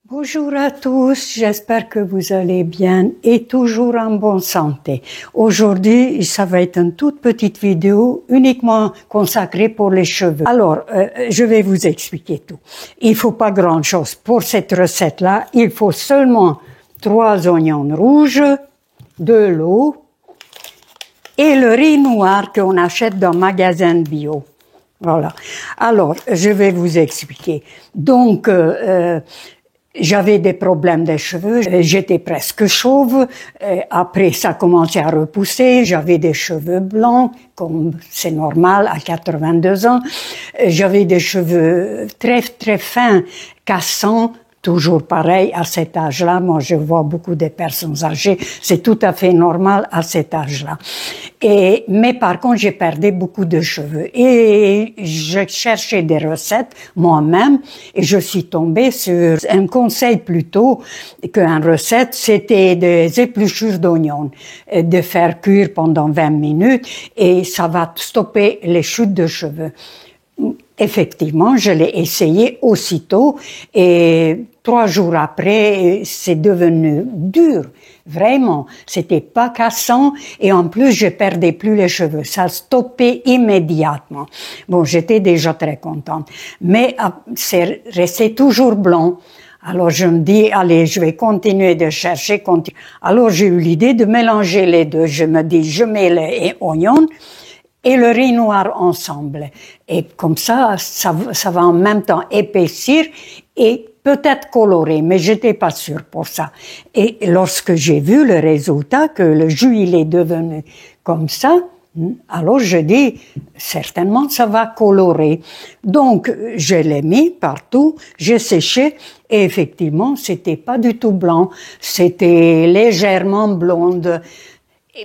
Bonjour à tous, j'espère que vous allez bien et toujours en bonne santé. Aujourd'hui, ça va être une toute petite vidéo uniquement consacrée pour les cheveux. Alors, je vais vous expliquer tout. Il faut pas grand-chose pour cette recette-là. Il faut seulement 3 oignons rouges, de l'eau et le riz noir qu'on achète dans le magasin bio. Voilà. Alors, je vais vous expliquer. Donc, j'avais des problèmes des cheveux, j'étais presque chauve, après ça commençait à repousser, j'avais des cheveux blancs, comme c'est normal à 82 ans, j'avais des cheveux très très fins, cassants, toujours pareil à cet âge-là. Moi, je vois beaucoup de personnes âgées, c'est tout à fait normal à cet âge-là. Mais par contre, j'ai perdu beaucoup de cheveux. Et je cherchais des recettes moi-même et je suis tombée sur un conseil plutôt qu'une recette, c'était des épluchures d'oignons, de faire cuire pendant 20 minutes et ça va stopper les chutes de cheveux. Effectivement, je l'ai essayé aussitôt et 3 jours après, c'est devenu dur. Vraiment, c'était pas cassant et en plus, je perdais plus les cheveux. Ça stoppait immédiatement. Bon, j'étais déjà très contente. Mais c'est resté toujours blond. Alors je me dis, allez, je vais continuer de chercher. Alors j'ai eu l'idée de mélanger les deux. Je me dis, je mets les oignons et le riz noir ensemble. Et comme ça va en même temps épaissir et peut-être colorer, mais j'étais pas sûre pour ça. Et lorsque j'ai vu le résultat, que le jus il est devenu comme ça, alors je dis, certainement ça va colorer. Donc, je l'ai mis partout, j'ai séché, et effectivement, c'était pas du tout blanc, c'était légèrement blonde.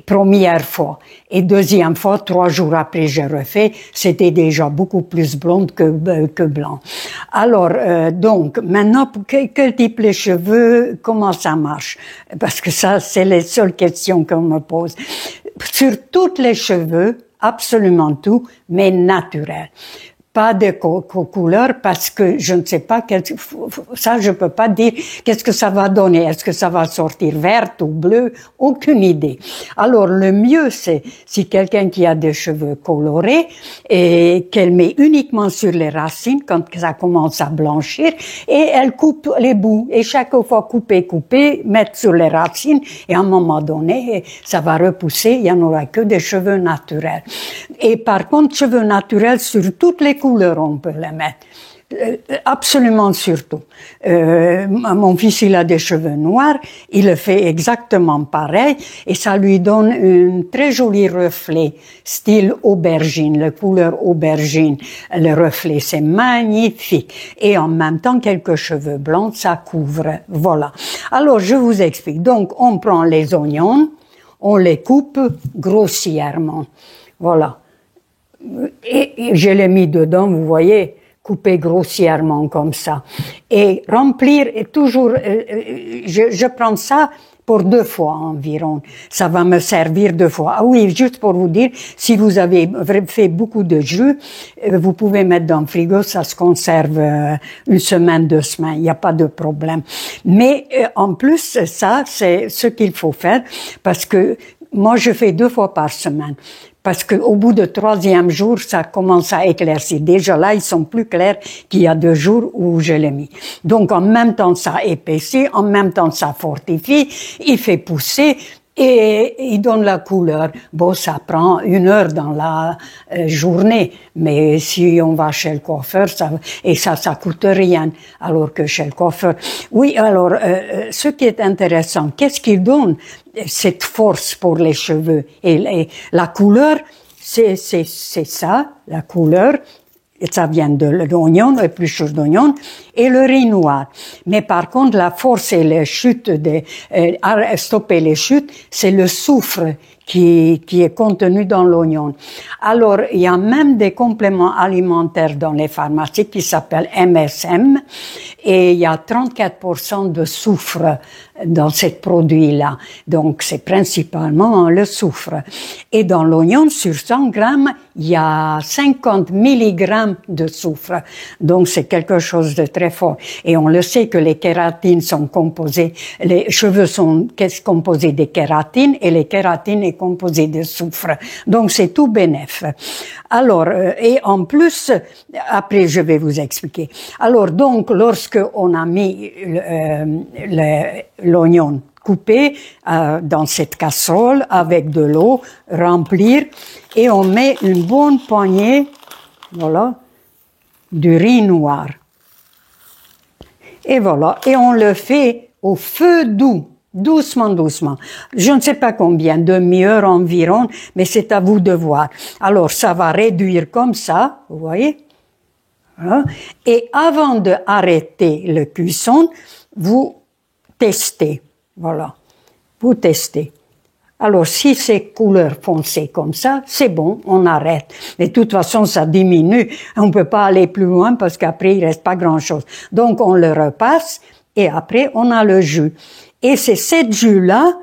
Première fois. Et deuxième fois, 3 jours après, j'ai refait, c'était déjà beaucoup plus blonde que blanc. Alors, donc, maintenant, quel type les cheveux, comment ça marche? Parce que ça, c'est les seules questions qu'on me pose. Sur tous les cheveux, absolument tout, mais naturel. Pas de couleur parce que je ne sais pas ça je peux pas dire qu'est-ce que ça va donner. Est-ce que ça va sortir verte ou bleu? Aucune idée. Alors le mieux c'est si quelqu'un qui a des cheveux colorés et qu'elle met uniquement sur les racines quand ça commence à blanchir et elle coupe les bouts et chaque fois couper, mettre sur les racines et à un moment donné ça va repousser, il y en aura que des cheveux naturels. Et par contre cheveux naturels sur toutes les couleurs on peut les mettre. Absolument surtout. Mon fils, il a des cheveux noirs, il le fait exactement pareil et ça lui donne un très joli reflet, style aubergine, la couleur aubergine. Le reflet, c'est magnifique. Et en même temps, quelques cheveux blancs, ça couvre. Voilà. Alors, je vous explique. Donc, on prend les oignons, on les coupe grossièrement. Voilà. Et je l'ai mis dedans, vous voyez, coupé grossièrement comme ça. Et remplir, et toujours, je prends ça pour 2 fois environ. Ça va me servir 2 fois. Ah oui, juste pour vous dire, si vous avez fait beaucoup de jus, vous pouvez mettre dans le frigo, ça se conserve 1 semaine, 2 semaines, il n'y a pas de problème. Mais en plus, ça, c'est ce qu'il faut faire, parce que moi, je fais 2 fois par semaine. Parce que au bout du 3e jour, ça commence à éclaircir. Déjà là, ils sont plus clairs qu'il y a 2 jours où je l'ai mis. Donc, en même temps, ça épaissit, en même temps, ça fortifie, il fait pousser et il donne la couleur. Bon, ça prend 1 heure dans la journée, mais si on va chez le coiffeur, ça coûte rien. Alors que chez le coiffeur, oui, alors, ce qui est intéressant, qu'est-ce qu'il donne? Cette force pour les cheveux et la couleur, c'est ça, la couleur, et ça vient de l'oignon, l'épluchure d'oignon, et le riz noir. Mais par contre, la force et les chutes, stopper les chutes, c'est le soufre qui est contenu dans l'oignon. Alors, il y a même des compléments alimentaires dans les pharmacies qui s'appellent MSM et il y a 34% de soufre dans ce produit-là. Donc, c'est principalement le soufre. Et dans l'oignon, sur 100 grammes, il y a 50 milligrammes de soufre. Donc, c'est quelque chose de très fort. Et on le sait que les kératines sont composées, les cheveux sont composés de kératine et les kératines est composée de soufre. Donc, c'est tout bénef. Alors, et en plus, après, je vais vous expliquer. Alors, donc, lorsque on a mis l'oignon coupé dans cette casserole avec de l'eau, remplir, et on met une bonne poignée, voilà, du riz noir. Et voilà, et on le fait au feu doux, doucement, doucement. Je ne sais pas combien, demi-heure environ, mais c'est à vous de voir. Alors, ça va réduire comme ça, vous voyez? Voilà. Et avant d'arrêter le cuisson, vous testez. Voilà. Vous testez. Alors, si c'est couleur foncée comme ça, c'est bon, on arrête. Mais de toute façon, ça diminue. On ne peut pas aller plus loin parce qu'après, il reste pas grand-chose. Donc, on le repasse et après, on a le jus. Et c'est cette jus-là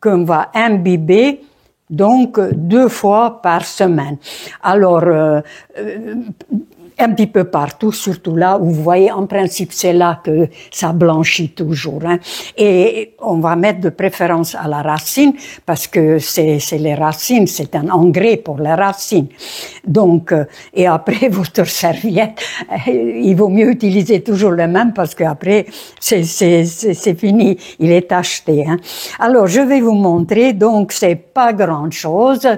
qu'on va imbiber donc 2 fois par semaine. Alors, un petit peu partout, surtout là où vous voyez, en principe, c'est là que ça blanchit toujours. Hein. Et on va mettre de préférence à la racine parce que c'est les racines, c'est un engrais pour les racines. Donc, et après, votre serviette, il vaut mieux utiliser toujours le même parce qu'après, c'est fini, il est acheté. Hein. Alors, je vais vous montrer, donc, c'est pas grand-chose.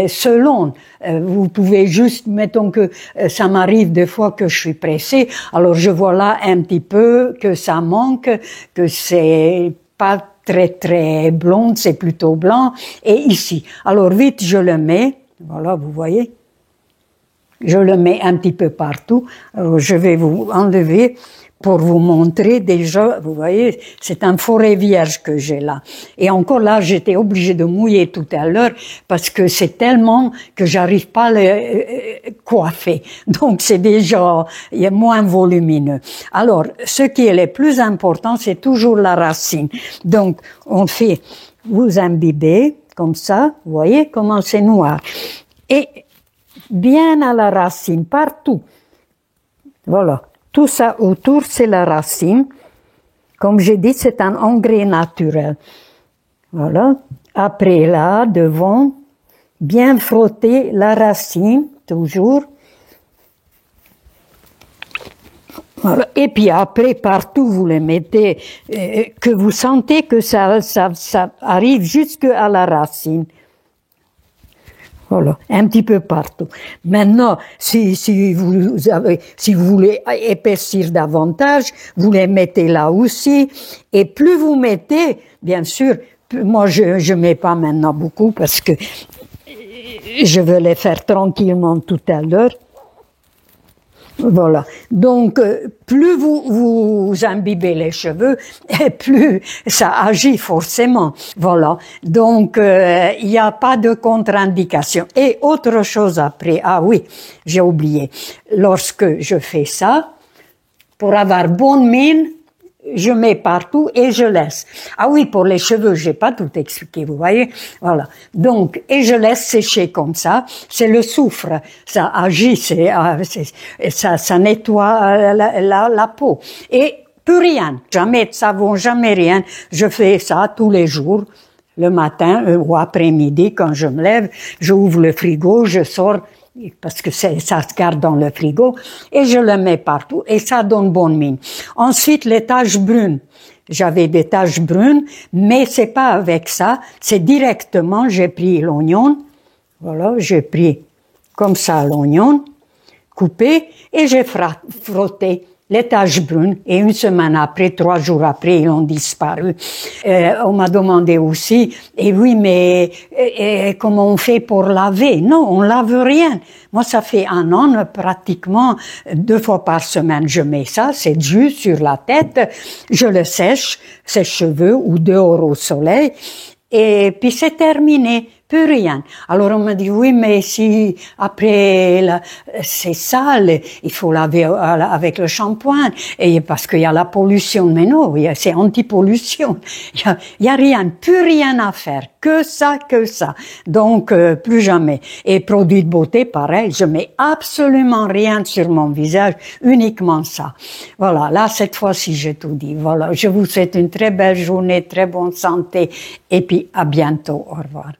Selon, vous pouvez juste, mettons que ça m'arrive des fois que je suis pressée, alors je vois là un petit peu que ça manque, que c'est pas très très blonde, c'est plutôt blanc, et ici. Alors vite je le mets, voilà, vous voyez, je le mets un petit peu partout. Alors, je vais vous enlever pour vous montrer déjà, vous voyez, c'est un forêt vierge que j'ai là. Et encore là, j'étais obligée de mouiller tout à l'heure parce que c'est tellement que j'arrive pas à le coiffer. Donc c'est déjà, il est moins volumineux. Alors, ce qui est le plus important, c'est toujours la racine. Donc, on fait, vous imbibez, comme ça, vous voyez comment c'est noir. Et bien à la racine, partout. Voilà. Tout ça autour, c'est la racine. Comme j'ai dit, c'est un engrais naturel. Voilà. Après là, devant, bien frotter la racine, toujours. Voilà. Et puis après, partout, vous le mettez, que vous sentez que ça arrive jusque à la racine. Voilà, un petit peu partout. Maintenant, si vous voulez épaissir davantage, vous les mettez là aussi. Et plus vous mettez, bien sûr, moi je mets pas maintenant beaucoup parce que je veux les faire tranquillement tout à l'heure. Voilà. Donc, plus vous imbibez les cheveux, plus ça agit forcément. Voilà. Donc, il n'y a pas de contre-indication. Et autre chose après, ah oui, j'ai oublié. Lorsque je fais ça, pour avoir bonne mine, je mets partout et je laisse. Ah oui, pour les cheveux, j'ai pas tout expliqué, vous voyez. Voilà. Donc, et je laisse sécher comme ça. C'est le soufre. Ça agit, ça nettoie la peau. Et plus rien. Jamais de savon, jamais rien. Je fais ça tous les jours. Le matin ou après-midi, quand je me lève, j'ouvre le frigo, je sors, parce que ça se garde dans le frigo, et je le mets partout, et ça donne bonne mine. Ensuite, les taches brunes. J'avais des taches brunes, mais c'est pas avec ça, c'est directement, j'ai pris l'oignon, voilà, j'ai pris comme ça l'oignon, coupé, et j'ai frotté les taches brunes, et une semaine après, 3 jours après, ils ont disparu. On m'a demandé aussi, et oui, mais comment on fait pour laver? Non, on lave rien. Moi, ça fait 1 an, pratiquement 2 fois par semaine, je mets ça, c'est jus sur la tête, je le sèche, ses cheveux, ou dehors au soleil, et puis c'est terminé. plus rien. Alors on me dit, oui, mais si après c'est sale, il faut laver avec le shampoing, et parce qu'il y a la pollution. Mais non, c'est anti-pollution. Il y a rien, plus rien à faire, que ça. Donc, plus jamais. Et produits de beauté, pareil, je mets absolument rien sur mon visage, uniquement ça. Voilà, là, cette fois-ci, j'ai tout dit. Voilà, je vous souhaite une très belle journée, très bonne santé, et puis à bientôt. Au revoir.